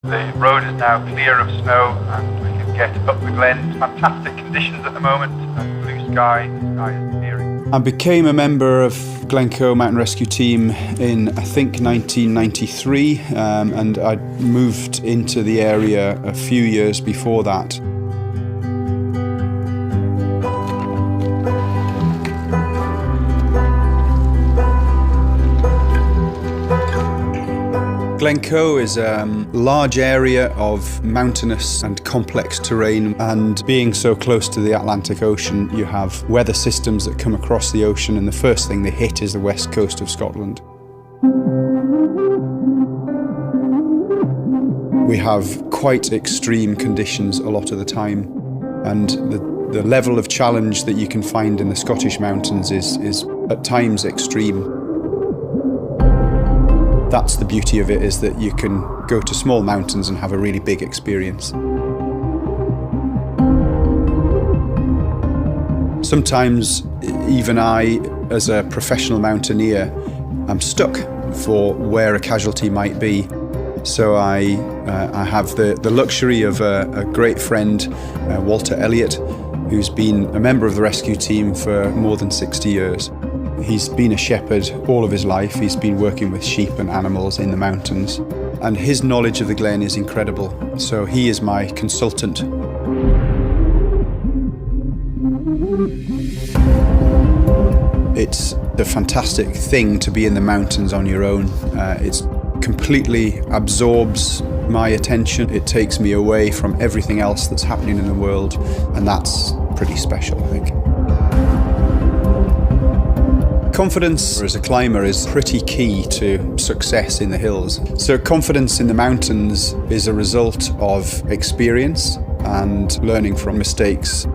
The road is now clear of snow and we can get up the glen. Fantastic conditions at the moment, and blue sky, the sky is clearing. I became a member of Glencoe Mountain Rescue Team in, I think, 1993, and I moved into the area a few years before that. Glencoe is a large area of mountainous and complex terrain, and being so close to the Atlantic Ocean, you have weather systems that come across the ocean, and the first thing they hit is the west coast of Scotland. We have quite extreme conditions a lot of the time, and the level of challenge that you can find in the Scottish mountains is at times extreme. That's the beauty of it, is that you can go to small mountains and have a really big experience. Sometimes even I, as a professional mountaineer, am stuck for where a casualty might be. So I have the luxury of a great friend, Walter Elliott, who's been a member of the rescue team for more than 60 years. He's been a shepherd all of his life. He's been working with sheep and animals in the mountains, and his knowledge of the glen is incredible. So he is my consultant. It's a fantastic thing to be in the mountains on your own. It completely absorbs my attention. It takes me away from everything else that's happening in the world, and that's pretty special, I think. Confidence as a climber is pretty key to success in the hills. So confidence in the mountains is a result of experience and learning from mistakes.